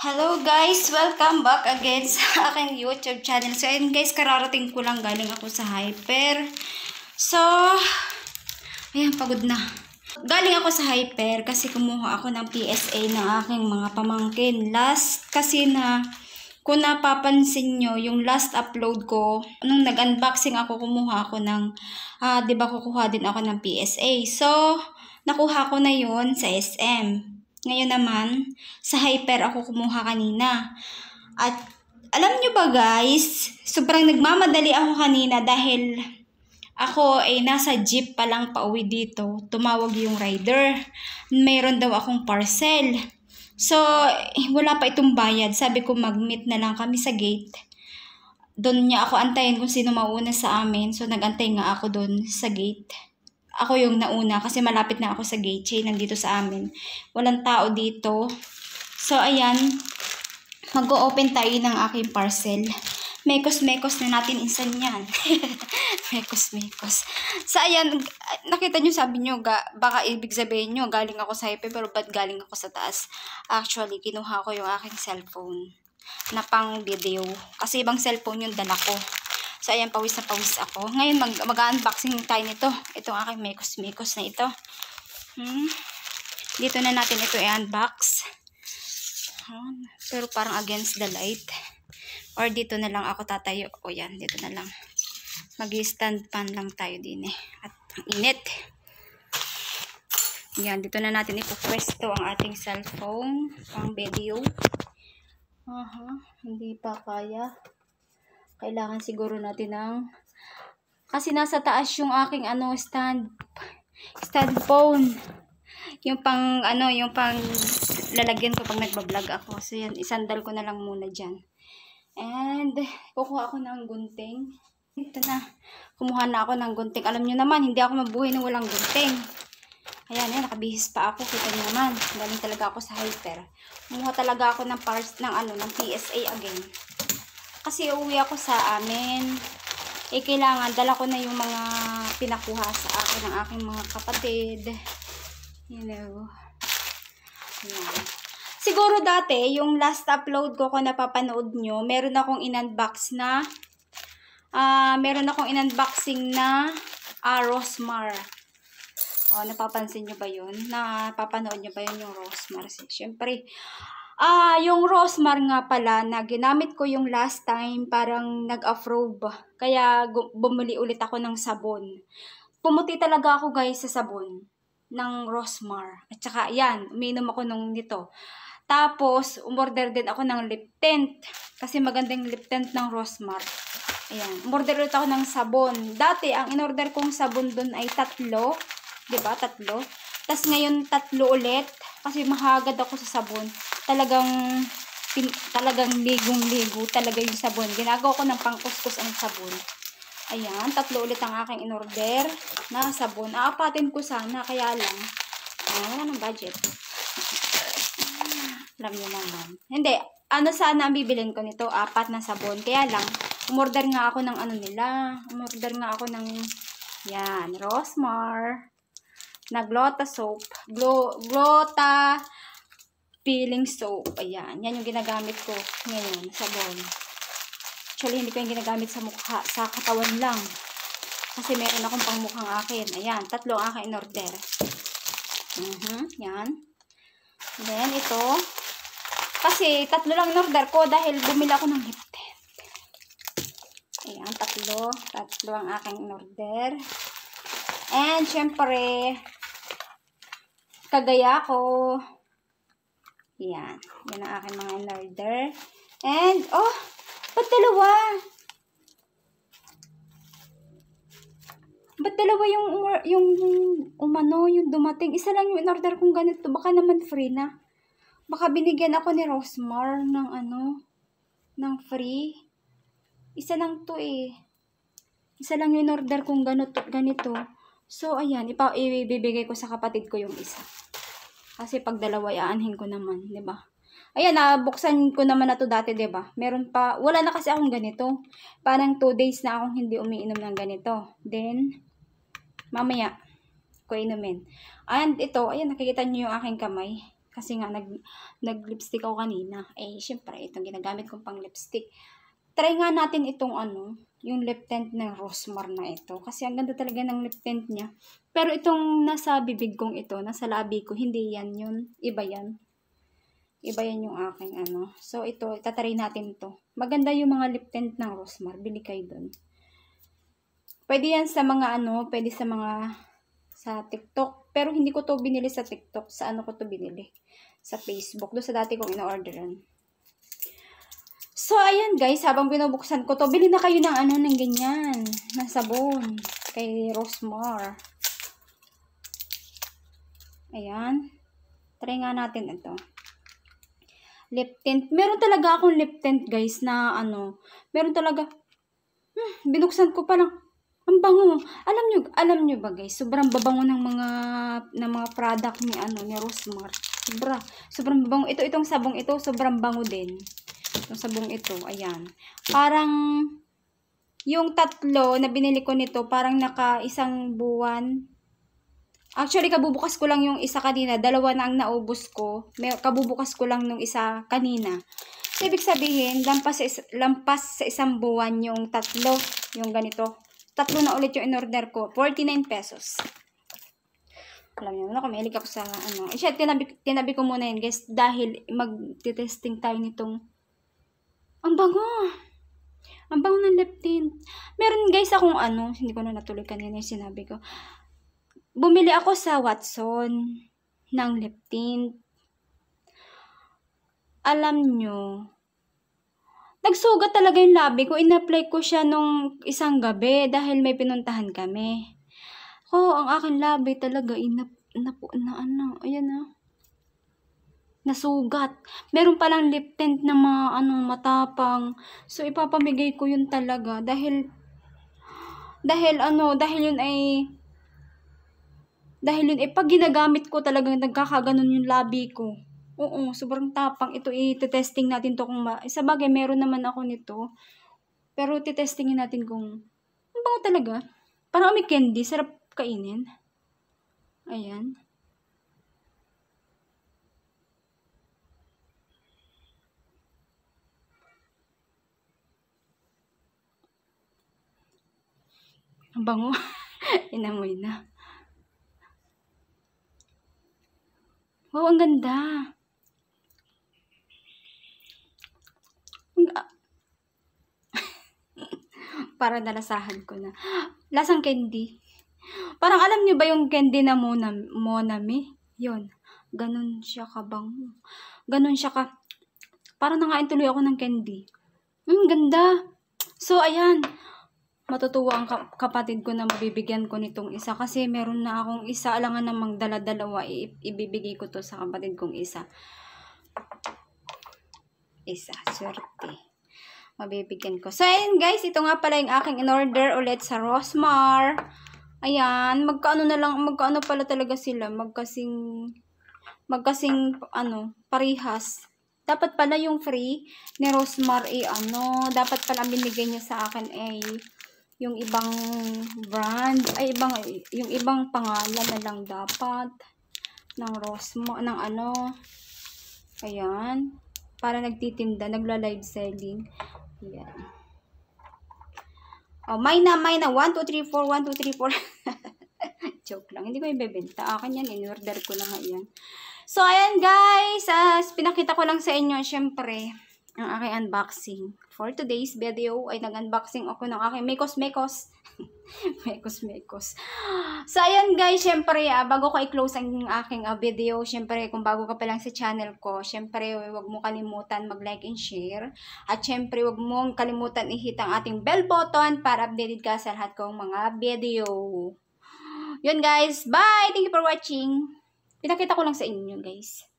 Hello guys! Welcome back again sa aking YouTube channel. So ayun guys, kararating ko lang galing ako sa Hyper. So, ayan, pagod na. Galing ako sa Hyper kasi kumuha ako ng PSA ng aking mga pamangkin. Last kasi na, kung napapansin nyo, yung last upload ko, nung nag-unboxing ako, kumuha ako ng, di ba kukuha din ako ng PSA. So, nakuha ko na yon sa SM. Ngayon naman, sa Hyper ako kumuha kanina. At alam nyo ba guys, sobrang nagmamadali ako kanina dahil ako ay nasa jeep pa lang pauwi dito. Tumawag yung rider. Mayroon daw akong parcel. So, wala pa itong bayad. Sabi ko mag-meet na lang kami sa gate. Doon niya ako antayin kung sino mauna sa amin. So, nag-antay nga ako doon sa gate. Ako yung nauna kasi malapit na ako sa gate. Siya nandito sa amin. Walang tao dito. So, ayan. Mag-o-open tayo ng aking parcel. Mekos-mekos na natin insan yan. Mekos-mekos. So, ayan. Nakita nyo, sabi nyo, baka ibig sabihin nyo, galing ako sa Hyper, pero ba't galing ako sa taas? Actually, kinuha ko yung aking cellphone na pang video. Kasi ibang cellphone yung dala ko. So, ayan, pawis na pawis ako. Ngayon, mag-unboxing tayo nito. Itong aking mekos-mekos na ito. Dito na natin ito i-unbox. Pero parang against the light. Or dito na lang ako tatayo. O yan, dito na lang. Mag-stand pan lang tayo din eh. At ang init. Yan, dito na natin ipupwesto ang ating cellphone. Pang video. Hindi pa kaya. Kailangan siguro natin ng, kasi nasa taas yung aking stand phone. Yung pang lalagyan ko pag nagbablog ako. So yan, isandal ko na lang muna dyan. And kukuha ako ng gunting. Ito na. Kumuha na ako ng gunting. Alam nyo naman, hindi ako mabuhay na walang gunting. Ayan, nakabihis pa ako. Kita nyo naman. Galing talaga ako sa Hyper. Kumuha talaga ako ng parts ng PSA again. Kasi uuwi ako sa amin. Kailangan, dala ko na yung mga pinakuha sa akin ng aking mga kapatid. You know. Ayan. Siguro dati, yung last upload ko kung napapanood nyo, meron akong in-unbox na, in-unboxing na Rosmar. O, napapansin nyo ba yun? Napapanood nyo ba yun yung Rosmar? Siyempre, yung Rosmar nga pala na ginamit ko yung last time, parang nag-approve. Kaya bumili ulit ako ng sabon. Pumuti talaga ako guys sa sabon ng Rosmar. At saka yan, uminom ako nito. Tapos, umorder din ako ng lip tint. Kasi magandang lip tint ng Rosmar. Ayan, umorder ulit ako ng sabon. Dati, ang inorder kong sabon dun ay 3. Diba? 3. Tapos ngayon 3 ulit. Kasi mahagad ako sa sabon. Talagang ligong-ligo talaga yung sabon. Ginagawa ko ng pangkuskus ang sabon. Ayan, 3 ulit ang aking in-order na sabon. Aapatin ko sana, kaya lang, wala ng budget. Alam niyo naman. Hindi, sana ang bibilin ko nito? 4 na sabon. Kaya lang, umorder nga ako ng nila. Umorder nga ako ng, yan, Rosmar, na Glota soap. Glota peeling soap. Ayan. Yan yung ginagamit ko ngayon. Sabon. Actually, hindi ko yung ginagamit sa mukha. Sa katawan lang. Kasi meron akong pangmukhang akin. Ayan. 3 ang aking in-order. Yan. Then, ito. Kasi 3 lang in-order ko dahil bumili ako ng lip tint. Ayan. 3 ang aking in-order. And, syempre, kagaya ko. Yan. Yan ang aking mga in-order. And, ba't dalawa? Ba't dalawa yung dumating? Isa lang yung in-order kong ganito. Baka naman free na. Baka binigyan ako ni Rosmar ng free. Isa lang to eh. Isa lang yung in-order kong ganito. So, ayan. Ibibigay ko sa kapatid ko yung isa. Kasi pag dalawa, aanhin ko naman, 'di ba? Ayan, buksan ko naman na to dati, 'di ba? Meron pa, wala na kasi akong ganito. Parang 2 days na akong hindi umiinom ng ganito. Then, mamaya ko inumin. And ito, ayan, nakikita niyo yung aking kamay. Kasi nga, nag-lipstick ako kanina. Eh, syempre, itong ginagamit kong pang lipstick. Try nga natin itong yung lip tint ng Rosmar na ito. Kasi ang ganda talaga ng lip tint niya. Pero itong nasa bibig kong ito, nasa labi ko, hindi yan yun. Iba yan. Iba yan yung aking So, ito, itatry natin ito. Maganda yung mga lip tint ng Rosmar. Bili kayo dun. Pwede yan sa mga pwede sa TikTok. Pero hindi ko to binili sa TikTok. Sa ko to binili? Sa Facebook. Doon sa dati kong ina-orderan. So, ayan guys. Habang binubuksan ko to, bili na kayo ng ng ganyan. Ng sabon. Kay Rosmar. Ayan. Try nga natin ito. Lip tint. Meron talaga akong lip tint guys na meron talaga. Binuksan ko pa lang. Ang bango. Alam nyo ba guys, sobrang babango ng mga product ni Rosmar. Sobrang babango. Itong sabong ito, sobrang bango din. Itong sabong ito, ayan. Parang yung tatlo na binili ko nito, parang naka isang buwan. Actually, kabubukas ko lang yung isa kanina. Dalawa na ang naubos ko. Kabubukas ko lang nung isa kanina. So, ibig sabihin, lampas sa isang buwan yung tatlo. Yung ganito. Tatlo na ulit yung in-order ko. 49 pesos. Alam niyo, kumilig ako sa tinabi ko muna yan, guys. Dahil mag-testing tayo nitong. Ang bango. Ang bango ng lip tint. Meron, guys, akong hindi ko na natuloy kanina yung sinabi ko. Bumili ako sa Watson ng lip tint. Alam nyo, nagsugat talaga yung labi ko. In-apply ko siya nung isang gabi dahil may pinuntahan kami. Ang aking labi talaga ayan nasugat. Meron palang lip tint na matapang. So ipapamigay ko yun talaga dahil yun ay pag ginagamit ko talagang nagkakaganon yung labi ko. Oo, sobrang tapang. Ito, i-testing natin to kung sa bagay, meron naman ako nito. Pero, i-testingin natin kung ang bango talaga. Parang may candy. Sarap kainin. Ayan. Ang bango. Inamoy na. Wow, ang ganda. Para nalasahan ko na. Lasang candy. Parang alam nyo ba yung candy na Monami? Yun. Ganon siya kabango. Ganon siya parang nangain tuloy ako ng candy. Ganda. So, ayan. Matutuwa ang kapatid ko na mabibigyan ko nitong isa. Kasi meron na akong isa. Alangan namang dala-dalawa. Ibibigay ko to sa kapatid kong isa. Swerte. Mabibigyan ko. So, ayan guys, ito nga pala yung aking in-order ulit sa Rosmar. Ayan, magkaano pala talaga sila, magkasing parihas. Dapat pala yung free ni Rosmar dapat pala binigay niya sa akin yung ibang brand, yung ibang pangalan na lang dapat ng Rosmar, ayan, para nagtitinda, nagla-live selling. Yan. May na 1, 2, 3, 4, 1, 2, 3, 4. Joke lang. Hindi ko ibebenta. Akin yan. In-order ko na nga yan. So, ayan guys. Pinakita ko lang sa inyo, syempre, ang aking unboxing. For today's video, ay nag-unboxing ako ng aking mekos. Mekos. So, ayan guys, syempre, bago ko i-close ang aking video, syempre, kung bago ka pa lang sa channel ko, syempre, huwag mo kalimutan mag-like and share. At syempre, huwag mong kalimutan i-hit ang ating bell button para updated ka sa lahat kong mga video. Yun guys, bye! Thank you for watching. Pinakita ko lang sa inyo guys.